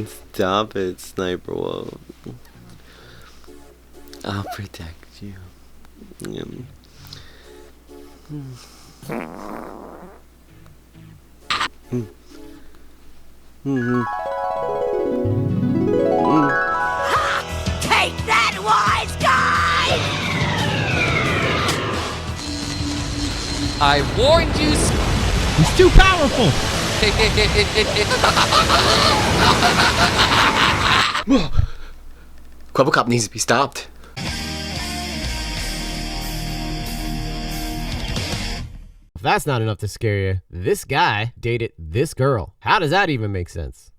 Stop it, Sniper Wolf. I'll protect you. Take that, wise guy! I warned you. He's too powerful. Kwebbelkop needs to be stopped. If that's not enough to scare you, this guy dated this girl. How does that even make sense?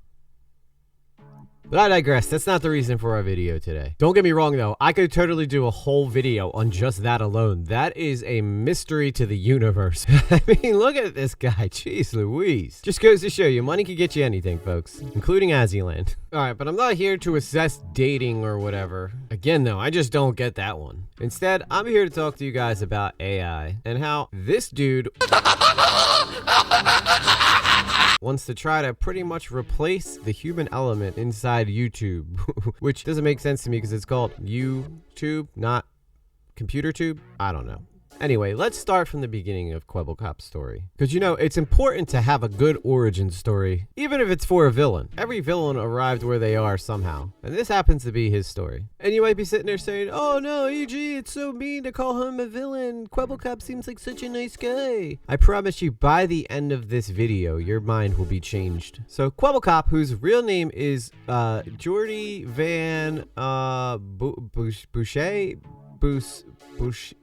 But I digress. That's not the reason for our video today. Don't get me wrong though. I could totally do a whole video on just that alone. That is a mystery to the universe. I mean, look at this guy. Jeez Louise. Just goes to show you, money can get you anything, folks, including Azzyland. All right, but I'm not here to assess dating or whatever. Again though, I just don't get that one. Instead, I'm here to talk to you guys about AI and how this dude wants to try to pretty much replace the human element inside YouTube, which doesn't make sense to me because it's called YouTube, not computer tube. I don't know. Anyway, let's start from the beginning of Kwebbelkop's story. Because, you know, it's important to have a good origin story, even if it's for a villain. Every villain arrived where they are somehow, and this happens to be his story. And you might be sitting there saying, oh no, EG, it's so mean to call him a villain. Kwebbelkop seems like such a nice guy. I promise you, by the end of this video, your mind will be changed. So Kwebbelkop, whose real name is Jordy Van Boucher,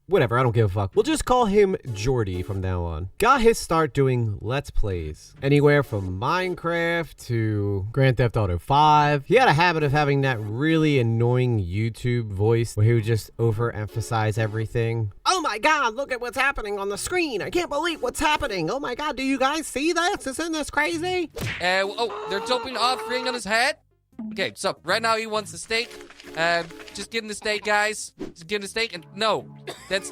whatever, I don't give a fuck. We'll just call him Jordy from now on. Got his start doing Let's Plays. Anywhere from Minecraft to Grand Theft Auto 5. He had a habit of having that really annoying YouTube voice where he would just overemphasize everything. Oh my god, look at what's happening on the screen. I can't believe what's happening. Oh my god, do you guys see this? Isn't this crazy? Oh, they're jumping off, ring on his head. Okay, so right now he wants the steak. Just give him the steak, guys. Just give him the steak, and no, that's.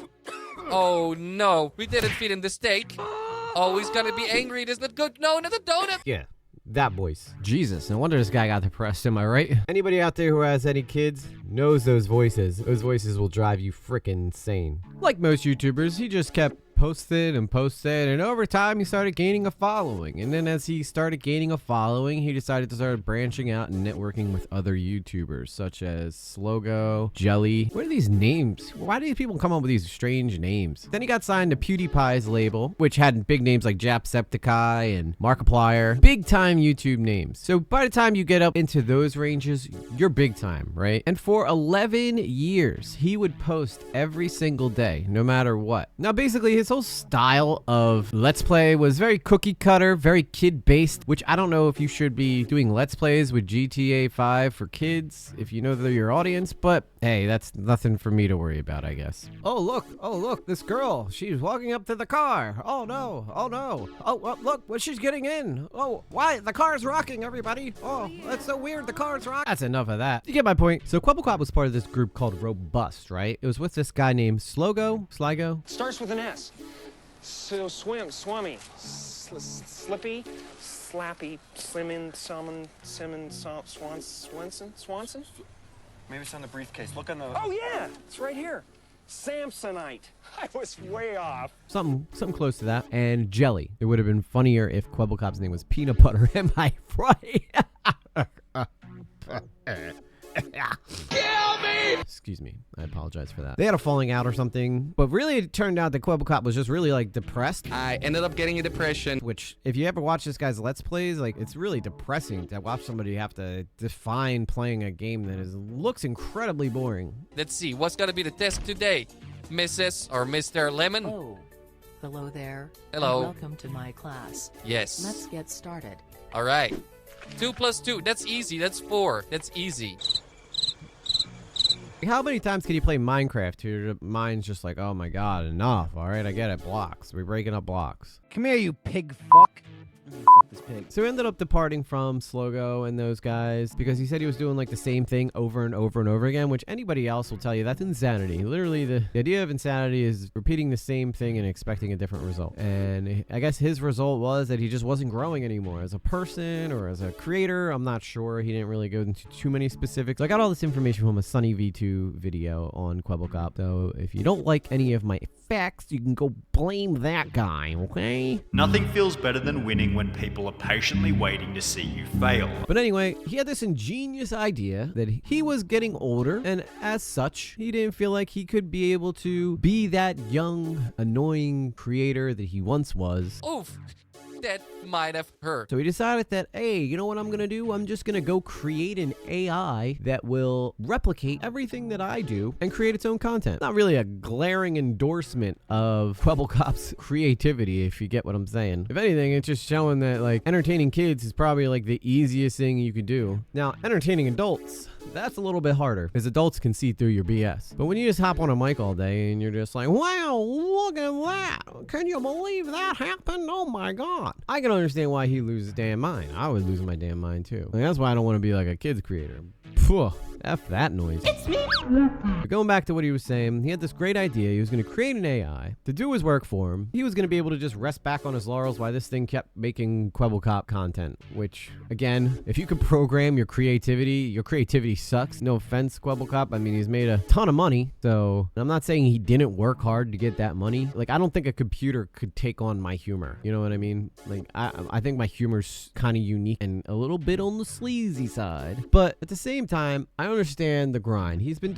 Oh no, we didn't feed him the steak. Oh, he's gonna be angry. It isn't good. No, not the donut. Yeah. That voice. Jesus, no wonder this guy got depressed, am I right? Anybody out there who has any kids knows those voices. Those voices will drive you freaking insane. Like most YouTubers, he just kept posted, and over time he started gaining a following. And then as he started gaining a following, he decided to start branching out and networking with other YouTubers, such as Slogo, Jelly. What are these names? Why do these people come up with these strange names? Then he got signed to PewDiePie's label, which had big names like Jacksepticeye and Markiplier. Big time YouTube names. So by the time you get up into those ranges, you're big time, right? And for 11 years, he would post every single day, no matter what. Now, basically, his whole style of Let's Play was very cookie cutter, very kid based, which I don't know if you should be doing Let's Plays with GTA 5 for kids, if you know they're your audience, but hey, that's nothing for me to worry about, I guess. Oh, look, this girl, she's walking up to the car. Oh no. Oh, look, what she's getting in. Oh, why? The car's rocking, everybody. Oh, that's so weird, the car's rocking. That's enough of that. You get my point. So Kwebbelkop was part of this group called Robust, right? It was with this guy named Sligo? Starts with an S. So swummy, slippy, slappy, slimmin, Swanson? Maybe it's on the briefcase. Look on the... Oh yeah, it's right here. Samsonite. I was way off. Something close to that. And Jelly. It would have been funnier if Kwebbelkop's name was Peanut Butter. Am I right? Kill me! Excuse me. I apologize for that. They had a falling out or something, but really it turned out that Kwebbelkop was just really like depressed. I ended up getting a depression. Which, if you ever watch this guy's Let's Plays, like it's really depressing to watch somebody have to define playing a game that looks incredibly boring. Let's see, what's gonna be the test today? Mrs. or Mr. Lemon? Oh, hello there. Hello. Welcome to my class. Yes. Let's get started. All right. 2 plus 2, that's easy. That's 4. That's easy. How many times can you play Minecraft till your mind's just like, oh my god, enough. All right, I get it. Blocks. We're breaking up blocks. Come here, you pig fuck. Fuck this And so he ended up departing from Slogo and those guys because he said he was doing like the same thing over and over and over again, which anybody else will tell you that's insanity. Literally, the idea of insanity is repeating the same thing and expecting a different result. And I guess his result was that he just wasn't growing anymore as a person or as a creator. I'm not sure. He didn't really go into too many specifics. I got all this information from a Sunny V2 video on Kwebbelkop. So if you don't like any of my facts, you can go blame that guy, okay? Nothing feels better than winning when people are patiently waiting to see you fail. But anyway, he had this ingenious idea that he was getting older, and as such, he didn't feel like he could be able to be that young, annoying creator that he once was. Oof. That might have hurt. So he decided that, hey, you know what I'm going to do? I'm just going to go create an AI that will replicate everything that I do and create its own content. Not really a glaring endorsement of Kwebbelkop's creativity, if you get what I'm saying. If anything, it's just showing that, like, entertaining kids is probably, like, the easiest thing you could do. Now, entertaining adults, that's a little bit harder because adults can see through your BS. But when you just hop on a mic all day and you're just like, wow, look at that. Can you believe that happened? Oh my God. I can understand why he loses his damn mind. I would lose my damn mind too. Like, that's why I don't want to be like a kid's creator. Phew. F that noise. It's me. But going back to what he was saying, he had this great idea. He was going to create an AI to do his work for him. He was going to be able to just rest back on his laurels while this thing kept making Kwebbelkop content, which, again, if you could program your creativity sucks. No offense, Kwebbelkop. I mean, he's made a ton of money, so I'm not saying he didn't work hard to get that money. Like, I don't think a computer could take on my humor. You know what I mean? Like, I think my humor's kind of unique and a little bit on the sleazy side. But at the same time, I understand the grind. He's been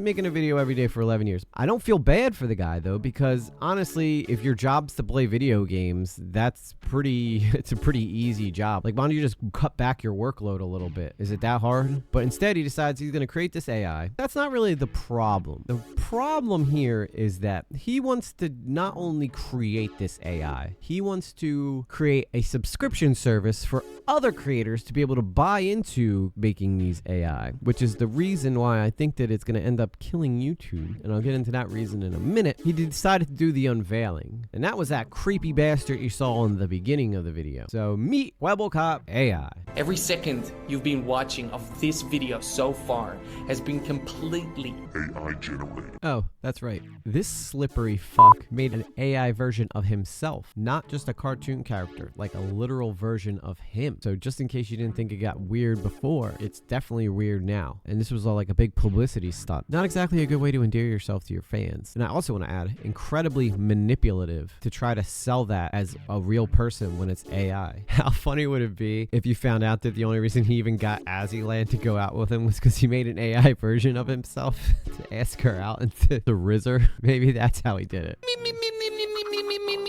making a video every day for 11 years. I don't feel bad for the guy though, because honestly, if your job's to play video games, it's a pretty easy job. Like, why don't you just cut back your workload a little bit? Is it that hard? But instead he decides he's going to create this AI. That's not really the problem. The problem here is that he wants to not only create this AI, he wants to create a subscription service for other creators to be able to buy into making these AI, which is the reason why I think that it's going to end up killing YouTube. And I'll get into that reason in a minute. He decided to do the unveiling, and that was that creepy bastard you saw in the beginning of the video. So meet Kwebbelkop AI. Every second you've been watching of this video so far has been completely AI generated. Oh, that's right. This slippery fuck made an AI version of himself, not just a cartoon character, like a literal version of him. So just in case you didn't think it got weird before, it's definitely weird now. And this was all like a big publicity stunt. Not exactly a good way to endear yourself to your fans. And I also want to add, incredibly manipulative to try to sell that as a real person when it's AI. How funny would it be if you found out that the only reason he even got Azzyland to go out with him was because he made an AI version of himself to ask her out and to riz her? Maybe that's how he did it.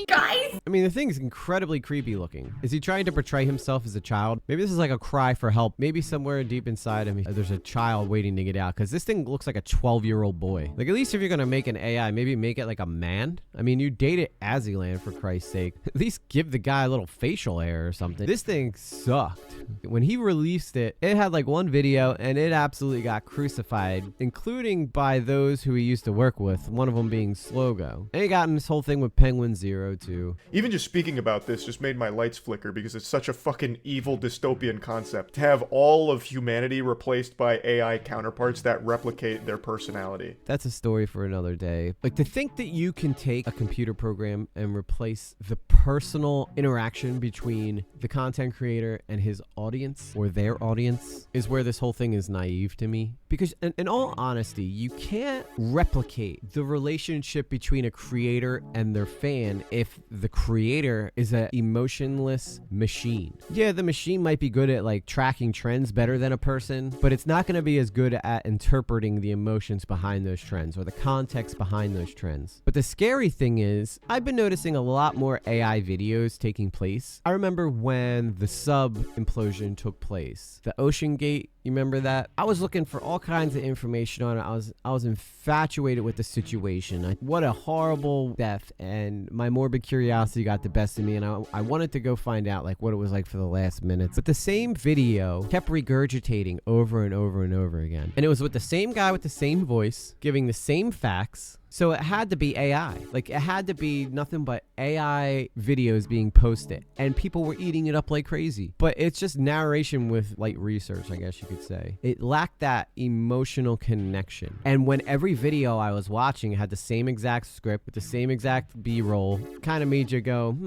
Guys! I mean, the thing's incredibly creepy looking. Is he trying to portray himself as a child? Maybe this is like a cry for help. Maybe somewhere deep inside him, there's a child waiting to get out, because this thing looks like a 12-year-old boy. Like, at least if you're going to make an AI, maybe make it like a man. I mean, you dated Azzyland, for Christ's sake. At least give the guy a little facial hair or something. This thing sucked. When he released it, it had like one video, and it absolutely got crucified, including by those who he used to work with, one of them being Slogo. And he got in this whole thing with Penguin Zero, too. Even just speaking about this just made my lights flicker because it's such a fucking evil dystopian concept to have all of humanity replaced by AI counterparts that replicate their personality. That's a story for another day. Like, to think that you can take a computer program and replace the personal interaction between the content creator and his audience or their audience is where this whole thing is naive to me. Because in all honesty, you can't replicate the relationship between a creator and their fan if the creator is an emotionless machine. Yeah, the machine might be good at like tracking trends better than a person, but it's not going to be as good at interpreting the emotions behind those trends or the context behind those trends. But the scary thing is, I've been noticing a lot more AI videos taking place. I remember when the sub implosion took place, the Ocean Gate. You remember that? I was looking for all kinds of information on it. I was infatuated with the situation. What a horrible death, and my morbid curiosity got the best of me, and I wanted to go find out like what it was like for the last minutes. But the same video kept regurgitating over and over and over again. And it was with the same guy with the same voice, giving the same facts, So it had to be AI. Like, it had to be nothing but AI videos being posted. And people were eating it up like crazy. But it's just narration with light research, I guess you could say. It lacked that emotional connection. And when every video I was watching had the same exact script with the same exact B-roll, kind of made you go,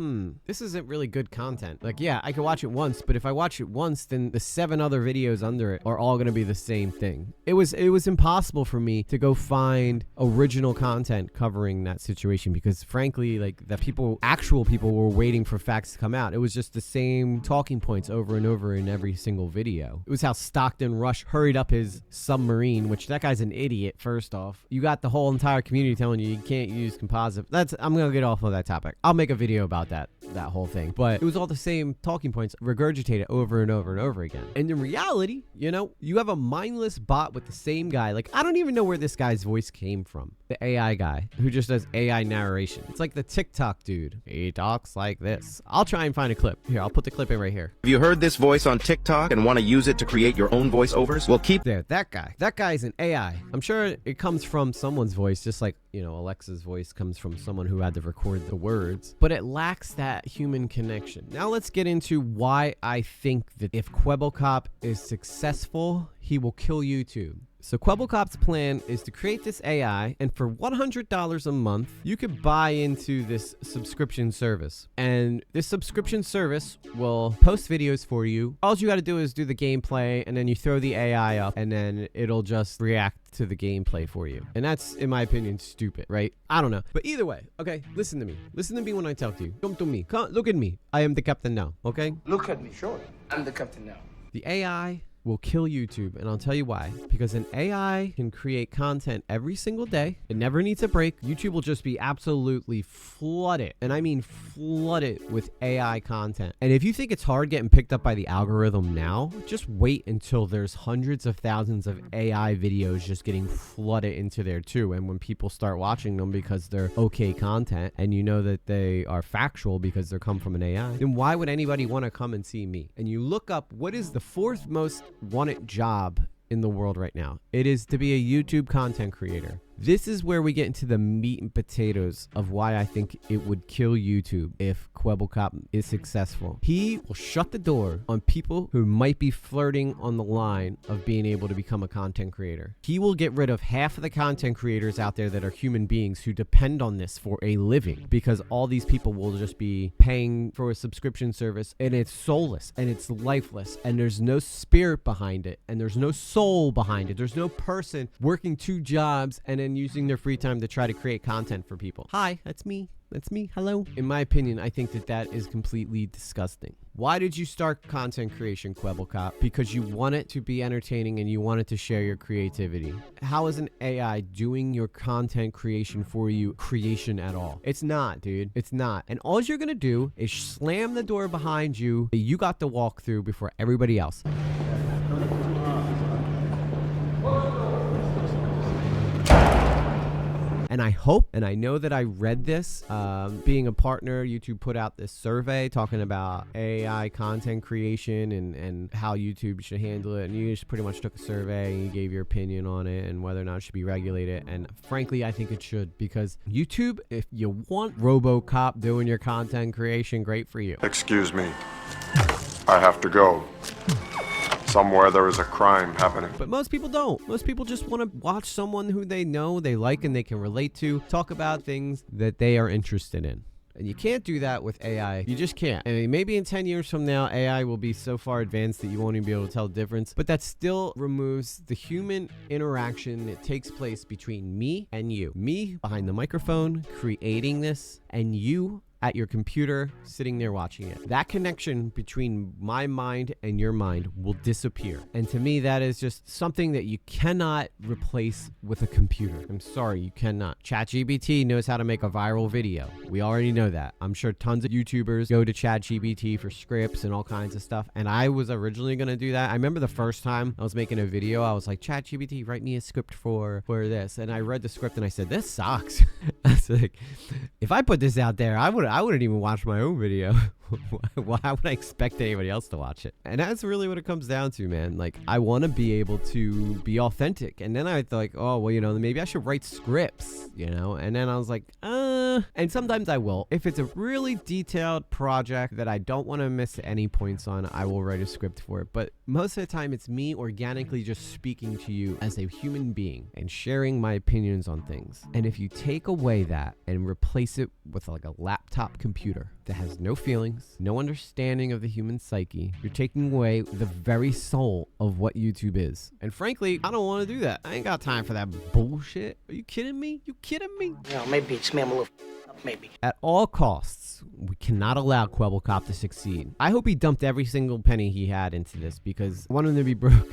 this isn't really good content. Like, yeah, I could watch it once, but if I watch it once, then the 7 other videos under it are all going to be the same thing. It was impossible for me to go find original content covering that situation because, frankly, like, actual people were waiting for facts to come out. It was just the same talking points over and over in every single video. It was how Stockton Rush hurried up his submarine, which that guy's an idiot, first off. You got the whole entire community telling you can't use composite. I'm going to get off of that topic. I'll make a video about that whole thing. But it was all the same talking points regurgitated over and over and over again. And in reality, you have a mindless bot with the same guy. Like, I don't even know where this guy's voice came from. The AI guy who just does AI narration. It's like the TikTok dude. He talks like this. I'll try and find a clip. Here, I'll put the clip in right here. Have you heard this voice on TikTok and want to use it to create your own voiceovers? Well, keep there. That guy. That guy's an AI. I'm sure it comes from someone's voice, just like, Alexa's voice comes from someone who had to record the words, but it lacks that human connection. Now let's get into why I think that if Kwebbelkop is successful, he will kill YouTube. So Kwebbelkop's plan is to create this AI, and for $100 a month, you could buy into this subscription service. And this subscription service will post videos for you. All you got to do is do the gameplay, and then you throw the AI up, and then it'll just react to the gameplay for you. And that's, in my opinion, stupid, right? I don't know. But either way, okay, listen to me. Listen to me when I talk to you. Come to me. Come, look at me. I am the captain now, okay? Look at me. Sure. I'm the captain now. The AI will kill YouTube, and I'll tell you why. Because an AI can create content every single day. It never needs a break. YouTube will just be absolutely flooded, and I mean flooded, with AI content. And if you think it's hard getting picked up by the algorithm now, just wait until there's hundreds of thousands of AI videos just getting flooded into there too. And when people start watching them because they're okay content, and you know that they are factual because they come from an AI, then why would anybody want to come and see me? And you look up what is the 4th most wanted job in the world right now. It is to be a YouTube content creator. This is where we get into the meat and potatoes of why I think it would kill YouTube if Kwebbelkop is successful. He will shut the door on people who might be flirting on the line of being able to become a content creator. He will get rid of half of the content creators out there that are human beings who depend on this for a living, because all these people will just be paying for a subscription service, and it's soulless and it's lifeless, and there's no spirit behind it, and there's no soul behind it. There's no person working 2 jobs and then using their free time to try to create content for people. Hi, that's me. That's me. Hello. In my opinion, I think that is completely disgusting. Why did you start content creation, Kwebbelkop? Because you want it to be entertaining and you wanted to share your creativity. How is an AI doing your content creation for you creation at all? It's not, dude. It's not. And all you're going to do is slam the door behind you that you got to walk through before everybody else. And I hope, and I know that I read this, being a partner, YouTube put out this survey talking about AI content creation and how YouTube should handle it. And you just pretty much took a survey and you gave your opinion on it and whether or not it should be regulated. And frankly, I think it should, because YouTube, if you want RoboCop doing your content creation, great for you. Excuse me. I have to go. Somewhere there is a crime happening. But most people don't. Most people just want to watch someone who they know, they like, and they can relate to, talk about things that they are interested in. And you can't do that with AI. You just can't. And maybe in 10 years from now, AI will be so far advanced that you won't even be able to tell the difference. But that still removes the human interaction that takes place between me and you. Me behind the microphone, creating this, and you at your computer sitting there watching it. That connection between my mind and your mind will disappear. And to me, that is just something that you cannot replace with a computer. I'm sorry, you cannot. ChatGPT knows how to make a viral video. We already know that. I'm sure tons of YouTubers go to ChatGPT for scripts and all kinds of stuff. And I was originally going to do that. I remember the first time I was making a video, I was like, ChatGPT, write me a script for this. And I read the script and I said, this sucks. I was like, if I put this out there, I wouldn't even watch my own video. Why would I expect anybody else to watch it? And that's really what it comes down to, man. Like, I want to be able to be authentic. And then I thought, like, oh, well, maybe I should write scripts, And then I was like, and sometimes I will. If it's a really detailed project that I don't want to miss any points on, I will write a script for it. But most of the time, it's me organically just speaking to you as a human being and sharing my opinions on things. And if you take away that and replace it with like a laptop computer that has no feelings, no understanding of the human psyche, you're taking away the very soul of what YouTube is. And frankly, I don't want to do that. I ain't got time for that bullshit. Are you kidding me? You kidding me? Well, maybe it's me. I'm a little up, maybe. At all costs, we cannot allow Kwebbelkop to succeed. I hope he dumped every single penny he had into this because I want him to be broke.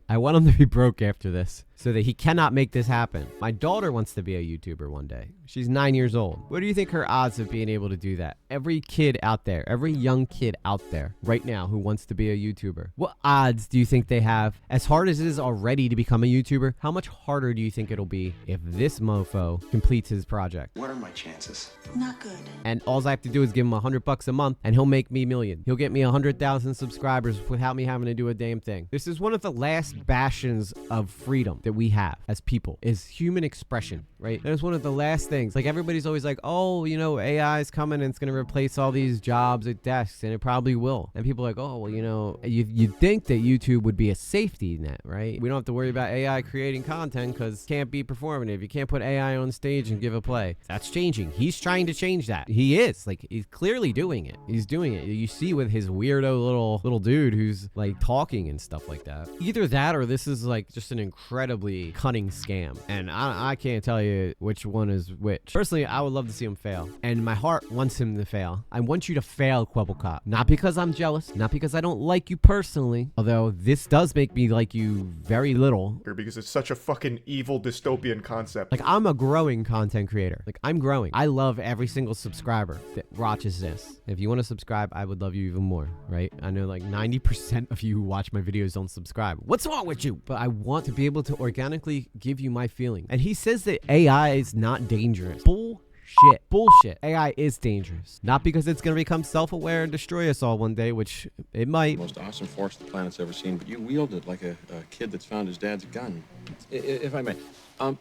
I want him to be broke after this so that he cannot make this happen. My daughter wants to be a YouTuber one day. She's 9 years old. What do you think her odds of being able to do that? Every kid out there, every young kid out there right now who wants to be a YouTuber, what odds do you think they have? As hard as it is already to become a YouTuber, how much harder do you think it'll be if this mofo completes his project? What are my chances? Not good. And all I have to do is give him $100 a month and he'll make me million. He'll get me 100,000 subscribers without me having to do a damn thing. This is one of the last bastions of freedom that we have as people, is human expression, right? That is one of the last things. Like, everybody's always like, oh, AI is coming and it's going to replace all these jobs at desks, and it probably will. And people are like, oh, well, you'd think that YouTube would be a safety net, right? We don't have to worry about AI creating content because it can't be performative. You can't put AI on stage and give a play. That's changing. He's trying to change that. He is. Like, he's clearly doing it. He's doing it. You see with his weirdo little dude who's like talking and stuff like that. Either that or this is like just an incredibly cunning scam. And I can't tell you which one is which. Personally, I would love to see him fail. And my heart wants him to fail. I want you to fail, Kwebbelkop. Not because I'm jealous. Not because I don't like you personally. Although this does make me like you very little. Because it's such a fucking evil dystopian concept. Like, I'm a growing content creator. Like, I'm growing. I love every single subscriber that watches this. If you want to subscribe, I would love you even more, right? I know like 90% of you who watch my videos don't subscribe. What's wrong with you? But I want to be able to organically give you my feelings. And he says that AI is not dangerous. Bullshit. AI is dangerous. Not because it's going to become self-aware and destroy us all one day, which it might. Most awesome force the planet's ever seen, but you wield it like a kid that's found his dad's gun. If I may, I'll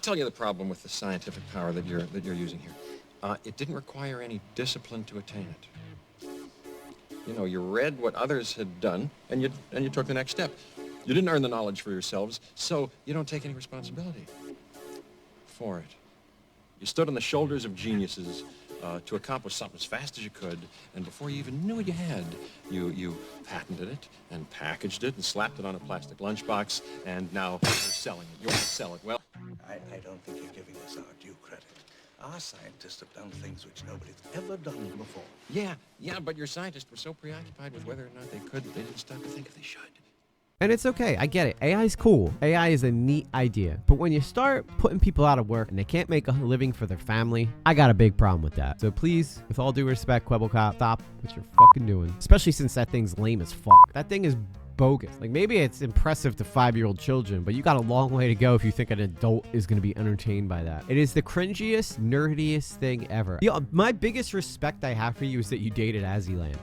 tell you the problem with the scientific power that you're using here. It didn't require any discipline to attain it. You read what others had done, and you took the next step. You didn't earn the knowledge for yourselves, so you don't take any responsibility for it. You stood on the shoulders of geniuses to accomplish something as fast as you could, and before you even knew what you had, you patented it and packaged it and slapped it on a plastic lunchbox, and now you're selling it. You want to sell it. Well, I don't think you're giving us our due credit. Our scientists have done things which nobody's ever done before. Yeah, but your scientists were so preoccupied with whether or not they could that they didn't stop to think if they should. And it's okay. I get it. AI is cool. AI is a neat idea. But when you start putting people out of work and they can't make a living for their family, I got a big problem with that. So please, with all due respect, Kwebbelkop, stop what you're fucking doing. Especially since that thing's lame as fuck. That thing is bogus. Like, maybe it's impressive to 5-year-old children, but you got a long way to go if you think an adult is going to be entertained by that. It is the cringiest, nerdiest thing ever. My biggest respect I have for you is that you dated Azzyland.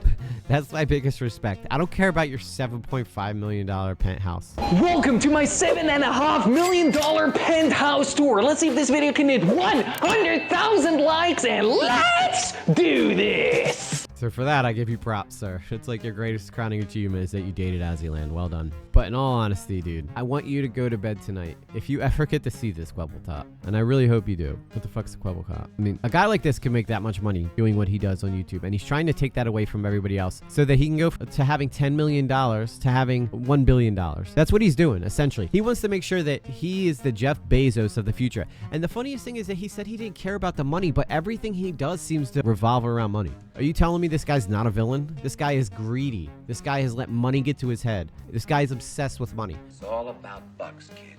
That's my biggest respect. I don't care about your $7.5 million penthouse. Welcome to my $7.5 million penthouse tour. Let's see if this video can hit 100,000 likes, and let's do this. So for that, I give you props, sir. It's like your greatest crowning achievement is that you dated Azzyland. Well done. But in all honesty, dude, I want you to go to bed tonight. If you ever get to see this Kwebbelkop, and I really hope you do. What the fuck's a Kwebbelkop? I mean, a guy like this can make that much money doing what he does on YouTube, and he's trying to take that away from everybody else so that he can go to having $10 million to having $1 billion. That's what he's doing, essentially. He wants to make sure that he is the Jeff Bezos of the future. And the funniest thing is that he said he didn't care about the money, but everything he does seems to revolve around money. Are you telling me this guy's not a villain? This guy is greedy. This guy has let money get to his head. This guy is obsessed with money. It's all about bucks, kid.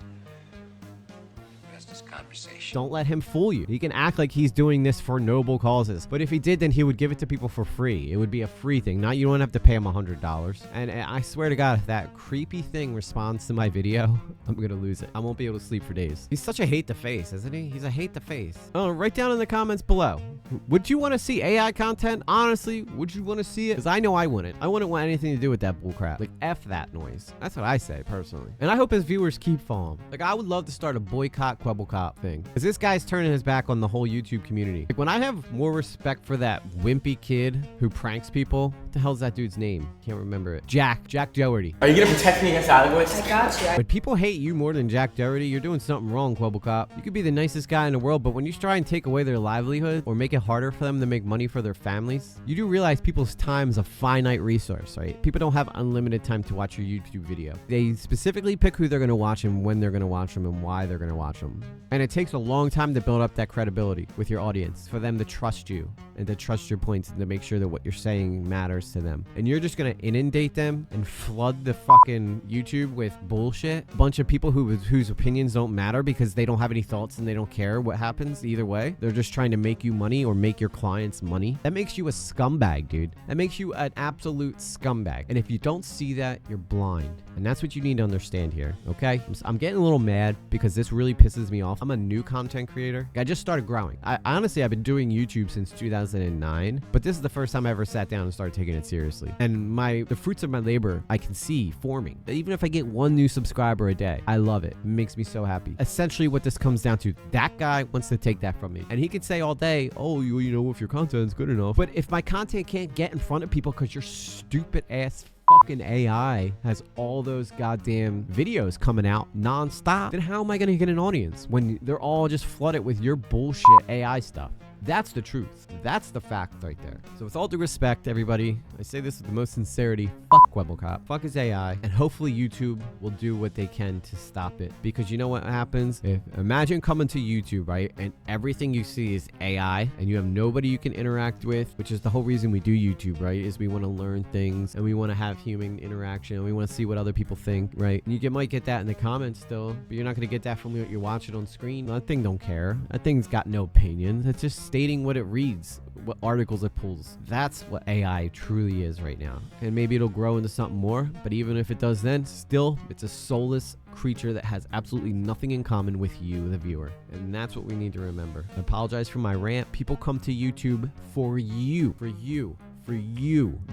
That's this conversation. Don't let him fool you. He can act like he's doing this for noble causes. But if he did, then he would give it to people for free. It would be a free thing. Not you don't have to pay him $100. And I swear to God, if that creepy thing responds to my video, I'm going to lose it. I won't be able to sleep for days. He's such a hate to face, isn't he? He's a hate to face. Oh, write down in the comments below. Would you want to see AI content? Honestly, would you want to see it? Because I know I wouldn't. I wouldn't want anything to do with that bullcrap. Like, F that noise. That's what I say, personally. And I hope his viewers keep following. Like, I would love to start a boycott Kwebbelkop thing. Because this guy's turning his back on the whole YouTube community. Like, when I have more respect for that wimpy kid who pranks people, what the hell's that dude's name? Can't remember it. Jack Doherty. Are you gonna protect me against allegories? I got you. When people hate you more than Jack Doherty, you're doing something wrong, Kwebbelkop. You could be the nicest guy in the world, but when you try and take away their livelihood or make it harder for them to make money for their families, you do realize people's time is a finite resource, right? People don't have unlimited time to watch your YouTube video. They specifically pick who they're going to watch and when they're going to watch them and why they're going to watch them. And it takes a long time to build up that credibility with your audience, for them to trust you and to trust your points and to make sure that what you're saying matters to them. And you're just going to inundate them and flood the fucking YouTube with bullshit. A bunch of people whose opinions don't matter because they don't have any thoughts and they don't care what happens either way. They're just trying to make you money or make your clients money. That makes you a scumbag, dude. That makes you an absolute scumbag. And if you don't see that, you're blind. And that's what you need to understand here, okay? I'm getting a little mad because this really pisses me off. I'm a new content creator. I just started growing. Honestly, I've been doing YouTube since 2009, but this is the first time I ever sat down and started taking it seriously. And the fruits of my labor, I can see forming. Even if I get one new subscriber a day, I love it. It makes me so happy. Essentially what this comes down to, that guy wants to take that from me. And he could say all day, oh, you know, if your content's good enough. But if my content can't get in front of people because your stupid ass fucking AI has all those goddamn videos coming out non-stop, then how am I going to get an audience when they're all just flooded with your bullshit AI stuff? That's the truth. That's the fact right there. So with all due respect, everybody, I say this with the most sincerity. Fuck Kwebbelkop. Fuck his AI. And hopefully YouTube will do what they can to stop it. Because you know what happens? Imagine coming to YouTube, right? And everything you see is AI and you have nobody you can interact with, which is the whole reason we do YouTube, right? Is we want to learn things and we want to have human interaction and we want to see what other people think, right? And you might get that in the comments still, but you're not going to get that from what you're watching on screen. That thing don't care. That thing's got no opinion. It's just stating what it reads, what articles it pulls. That's what AI truly is right now. And maybe it'll grow into something more, but even if it does then, still, it's a soulless creature that has absolutely nothing in common with you, the viewer. And that's what we need to remember. I apologize for my rant. People come to YouTube for you.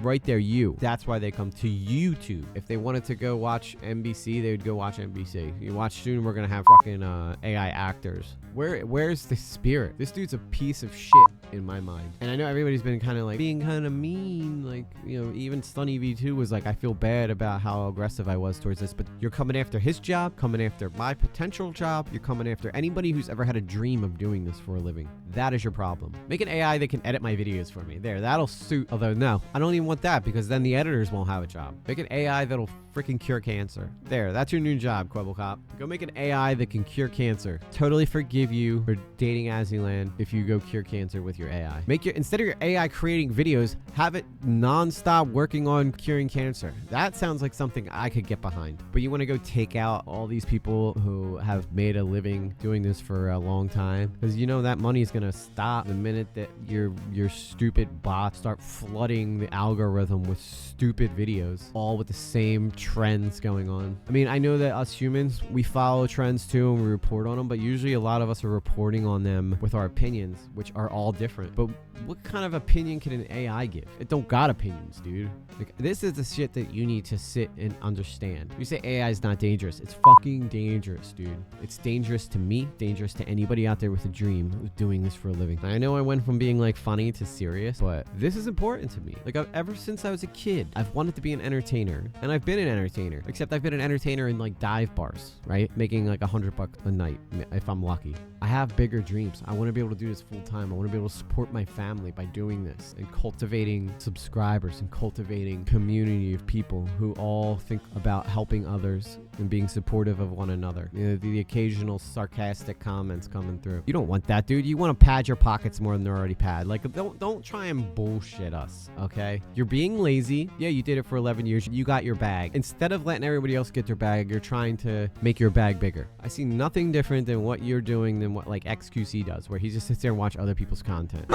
Right there, you. That's why they come to YouTube. If they wanted to go watch NBC, they would go watch NBC. You watch soon, we're gonna have fucking AI actors. Where's the spirit? This dude's a piece of shit in my mind. And I know everybody's been kind of like being kind of mean, like, you know, even Stunny V2 was like, I feel bad about how aggressive I was towards this, but you're coming after his job, coming after my potential job, you're coming after anybody who's ever had a dream of doing this for a living. That is your problem. Make an AI that can edit my videos for me. There, that'll suit. Although no, I don't even want that because then the editors won't have a job. Make an AI that'll freaking cure cancer. There, that's your new job, Kwebbelkop. Go make an AI that can cure cancer. Totally forgive you for dating Azzyland if you go cure cancer with your AI. Instead of your AI creating videos, have it non-stop working on curing cancer. That sounds like something I could get behind. But you want to go take out all these people who have made a living doing this for a long time, because you know that money is going to stop the minute that your stupid bots start flooding the algorithm with stupid videos, all with the same trends going on. I mean, I know that us humans, we follow trends too and we report on them, but usually a lot of us are reporting on them with our opinions, which are all different. But what kind of opinion can an AI give? It don't got opinions, dude. Like, this is the shit that you need to sit and understand. You say AI is not dangerous. It's fucking dangerous, dude. It's dangerous to me, dangerous to anybody out there with a dream of doing this for a living. I know I went from being like funny to serious, but this is important to me. Like, ever since I was a kid, I've wanted to be an entertainer, and I've been an entertainer, except I've been an entertainer in like dive bars, right? Making like $100 a night if I'm lucky. I have bigger dreams. I want to be able to do this full time. I want to be able to support my family by doing this and cultivating subscribers and cultivating community of people who all think about helping others and being supportive of one another. You know, the occasional sarcastic comments coming through. You don't want that, dude. You want to pad your pockets more than they're already padded. Like, don't try and bullshit us, okay? You're being lazy. Yeah, you did it for 11 years. You got your bag. Instead of letting everybody else get their bag, you're trying to make your bag bigger. I see nothing different than what you're doing than what like XQC does, where he just sits there and watch other people's content.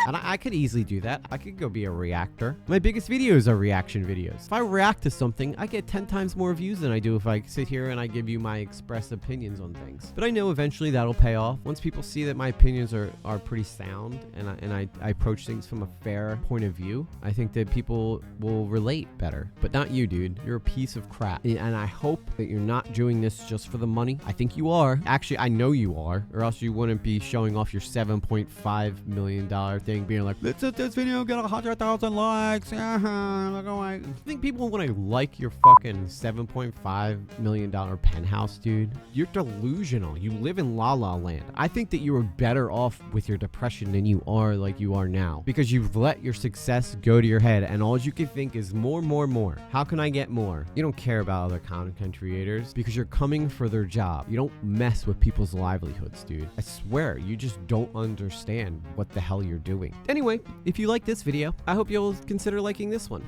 And I could easily do that. I could go be a reactor. My biggest videos are reaction videos. If I react to something, I get 10 times more views than I do if I sit here and I give you my express opinions on things. But I know eventually that'll pay off. Once people see that my opinions are pretty sound and I approach things from a fair point of view, I think that people will relate better. But not you, dude. You're a piece of crap. And I hope that you're not doing this just for the money. I think you are. Actually, I know you are, or else you wouldn't be showing off your $7.5 million thing, being like, let's let this video get 100,000 likes. I think people want to like your fucking $7.5 million penthouse, dude. You're delusional. You live in La La Land. I think that you were better off with your depression than you are like you are now, because you've let your success go to your head and all you can think is more. How can I get more? You don't care about other content creators because you're coming for their job. You don't mess with people's livelihoods, dude. I swear, you just don't understand what the hell you're doing. Anyway, if you like this video, I hope you'll consider liking this one.